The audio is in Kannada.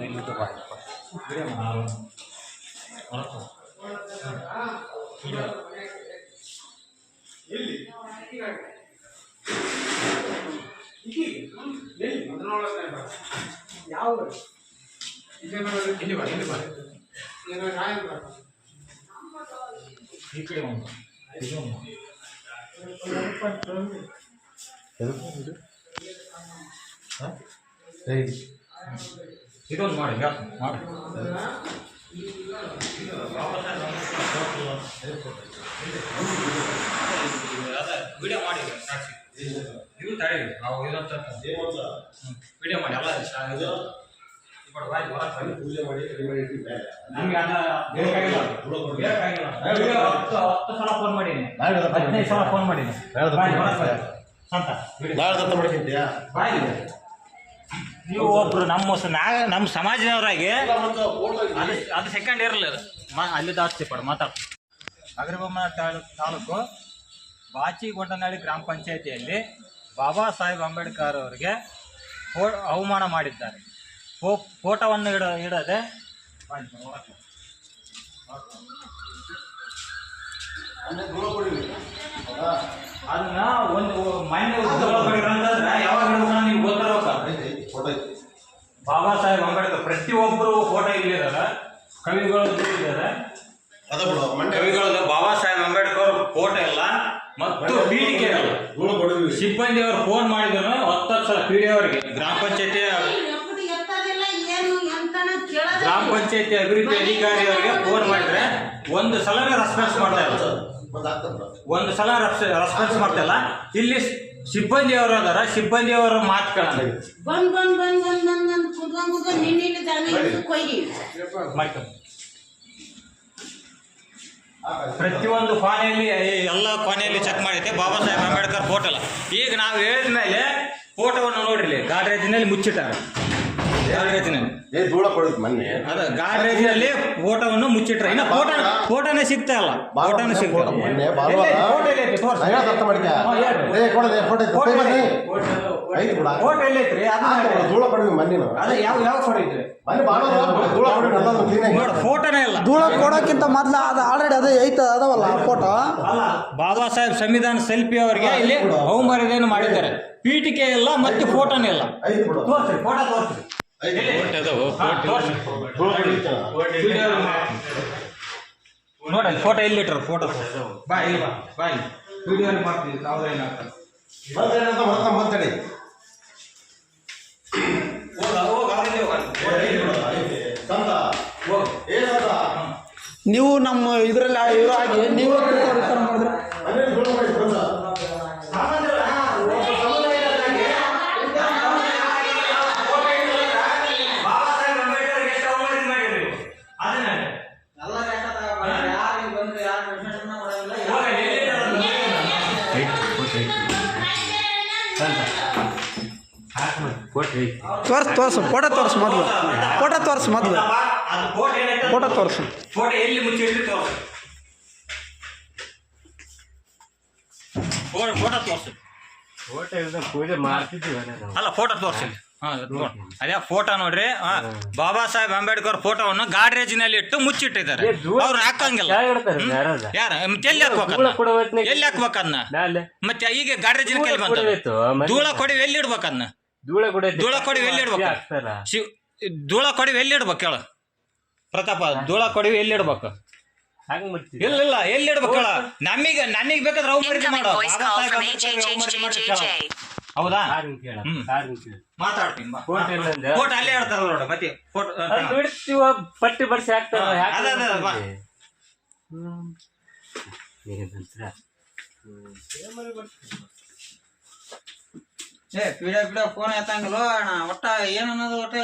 ಇಲ್ಲಿಟ್ಟು ಬಾರಪ್ಪ ಯಾವ ಈ ಕಡೆ ಇದೊಂದು ಮಾಡಿ ಮಾಡಿ ವಿಡಿಯೋ ಮಾಡಿ ಇದು ತಡೆ ನಾವು ಇದಂತ ವಿಡಿಯೋ ಮಾಡಿ ಎಲ್ಲ ಪೂಜೆ ಮಾಡಿ ನಮ್ಗೆ ಅದ ಬೇಕಾಗಿಲ್ಲ ಹತ್ತು ಸಲ ಫೋನ್ ಮಾಡೀನಿ 15 ಸಲ ಫೋನ್ ಮಾಡೀನಿ ಅಂತ ನೀವು ಒಬ್ರು ನಮ್ಮ ಸಮಾಜದವರಾಗಿ ಅದು ಸೆಕೆಂಡ್ ಇರಲಿಲ್ಲ ಅಲ್ಲಿ ಜಾಸ್ತಿ ಪಡ ಮಾತಾಡ ಹಗರಿಬೊಮ್ಮನಹಳ್ಳಿ ತಾಲೂಕು ಬಾಚಿಗೊಂಡನಹಳ್ಳಿ ಗ್ರಾಮ ಪಂಚಾಯಿತಿಯಲ್ಲಿ ಬಾಬಾ ಸಾಹೇಬ್ ಅಂಬೇಡ್ಕರ್ ಅವರಿಗೆ ಅವಮಾನ ಮಾಡಿದ್ದಾರೆ. ಫೋಟೋವನ್ನು ಇಡದೆ ಅದನ್ನ ಒಂದು ಮನೆ ಯಾವಾಗ ನೀವು ಗೊತ್ತಿರಬೇಕು. ಬಾಬಾ ಸಾಹೇಬ್ ಅಂಬೇಡ್ಕರ್ ಪ್ರತಿಯೊಬ್ಬರು ಫೋಟೋ ಇಲ್ಲಿದ್ದಾರೆ, ಕವಿಗಳು ಇದ್ದಾರೆ. ಕವಿಗಳದ್ದು ಬಾಬಾ ಸಾಹೇಬ್ ಅಂಬೇಡ್ಕರ್ ಫೋಟೋ ಇಲ್ಲ ಮತ್ತು ಪೀಠಿಕೆ ಇಲ್ಲ. ಸಿಬ್ಬಂದಿ ಅವರು ಫೋನ್ ಮಾಡಿದ್ರು 10 ಸಲ ಪಿ ಡಿ ಅವರಿಗೆ ಗ್ರಾಮ ಪಂಚಾಯತಿ ಅಭಿವೃದ್ಧಿ ಅಧಿಕಾರಿ ಅವರಿಗೆ ಫೋನ್ ಮಾಡಿದ್ರೆ ಒಂದು ಸಲನೇ ರೆಸ್ಪಾನ್ಸ್ ಮಾಡ್ತಾ ಇಲ್ಲ. ಒಂದು ಸಲ ರೆಸ್ಪಾನ್ಸ್ ಮಾಡ್ತಾ ಇಲ್ಲ. ಇಲ್ಲಿ ಸಿಬ್ಬಂದಿ ಅವರು ಅದಾರ, ಸಿಬ್ಬಂದಿ ಅವರ ಮಾತು ಕೇಳೋಣ. ಪ್ರತಿಯೊಂದು ಕೊನೆಯಲ್ಲಿ ಎಲ್ಲ ಕೊನೆಯಲ್ಲಿ ಚೆಕ್ ಮಾಡೈತೆ ಬಾಬಾ ಸಾಹೇಬ್ ಅಂಬೇಡ್ಕರ್ ಫೋಟೋ ಇಲ್ಲ. ಈಗ ನಾವು ಹೇಳಿದ ಮೇಲೆ ಫೋಟೋವನ್ನು ನೋಡ್ರಿ, ಗಾಡ್ರೇಜಿನಲ್ಲಿ ಮುಚ್ಚಿಟ್ಟಾರೆ. ಗಾಡ್ರೇಜಿನಲ್ಲಿ ಫೋಟೋವನ್ನು ಮುಚ್ಚಿಟ್ರೆ ಇನ್ನು ಫೋಟೋನೇ ಸಿಗ್ತಾ ಇಲ್ಲ. ಫೋಟೋನೇ ಸಿಗ್ತಾ ಫೋಟೋ ಎಲ್ಲೈತ್ರಿ? ಅದ ಯಾವ ಫೋಟೋ ಐತ್ರಿ? ಫೋಟೋನೇ ಇಲ್ಲ. ಧೂಳ ಕೊಡೋಕ್ಕಿಂತ ಮೊದ್ಲು ಅದು ಆಲ್ರೆಡಿ ಅದೇ ಐತ ಅದಾವಲ್ಲ ಫೋಟೋ. ಬಾಬಾ ಸಾಹೇಬ್ ಸಂವಿಧಾನ ಶಿಲ್ಪಿ ಅವರಿಗೆ ಇಲ್ಲಿ ಅವಮರ್ಯಾದೆಯನ್ನು ಮಾಡಿದ್ದಾರೆ. ಪೀಠಿಕೆ ಇಲ್ಲ ಮತ್ತು ಫೋಟೋನೇ ಇಲ್ಲ. ತೋರಿಸ್ರಿ, ಫೋಟೋ ತೋರಿಸ್ರಿ. ನೋಡಿ ಫೋಟೋ ಎಲ್ಲಿಟ್ರು? ಫೋಟೋ ಬಾ ಇಲ್ಲಿ ಬಾ ಇಲ್ಲಿ ವಿಡಿಯೋ ಮಾಡ್ತೀವಿ. ಅವ್ರೇನಾಗ್ತಾರೆ ನೀವು ನಮ್ಮ ಇದರಲ್ಲಿ ಇರೋ ಹಾಗೆ ನೀವು ಮಾಡಿದ್ರೆ ತೋರ್ಸು ಫೋಟೋ ತೋರ್ಸು ಮೊದಲು. ಫೋಟೋ ತೋರ್ಸು ಮೊದಲು. ಫೋಟೋ ತೋರ್ಸು. ಫೋಟೋ ಎಲ್ಲಿ ಮುಚ್ಚಿಟ್ಟು ತೋರ್ಸು. ಫೋಟೋ ತೋರ್ಸು. ಫೋಟೋ ಇಲ್ಲದೆ ಪೂಜೆ ಮಾಡ್ತಿದ್ದೀವಿ ಅಲ್ಲ, ಫೋಟೋ ತೋರ್ಸಿ. ಅದೇ ಫೋಟೋ ನೋಡ್ರಿ. ಬಾಬಾ ಸಾಹೇಬ್ ಅಂಬೇಡ್ಕರ್ ಫೋಟೋವನ್ನು ಗಾಡ್ರೇಜಿನಲ್ಲಿ ಇಟ್ಟು ಮುಚ್ಚಿಟ್ಟಿದ್ದಾರೆ. ಅವ್ರು ಹಾಕಂಗಿಲ್ಲ. ಯಾರ ಎಲ್ಲಿ ಹಾಕ್ಬೇಕನ್ನ? ಎಲ್ಲಿ ಹಾಕ್ಬೇಕನ್ನ? ಮತ್ತೆ ಈಗ ಗಾಡ್ರೇಜಿನ ಕೈಲಿ ಬಂತು. ಧೂಳ ಕೊಡಿ ಎಲ್ಲಿ ಇಡ್ಬೇಕನ್ನ? ಧೂಳ ಕೊಡಿ ಎಲ್ಲಿ ಇಡ್ಬೇಕು? ಧೂಳ ಕೊಡಿ ಎಲ್ಲಿ ಇಡ್ಬೇಕು ಹೇಳ ಪ್ರತಾಪ? ಧೂಳ ಕೊಡಿ ಎಲ್ಲಿ ಇಡ್ಬೇಕು? ಇಲ್ಲ ಎಲ್ಲಿ ಇಡ್ಬೇಕು ಹೇಳ? ನನಗೆ ಬೇಕಾದ್ರೆ ಅವಮರ್ಯಾದೆ ಮಾಡೋ. ಹೌದಾ? ಮಾತಾಡ್ತೀನಿ. ಫೋಟೋ ಅಲ್ಲೇ ಹೇಳ್ತಾರ ನೋಡು. ಮತ್ತೆ ಫೋಟೋ ಪಟ್ಟಿ ಬರ್ಸಿ ಹಾಕ್ತಾರ. ಪೀಡ ಫೋನ್ ಎತ್ತಂಗಿಲ್ಲ ಒಟ್ಟ ಏನನ್ನೋದು ಒಟ್ಟ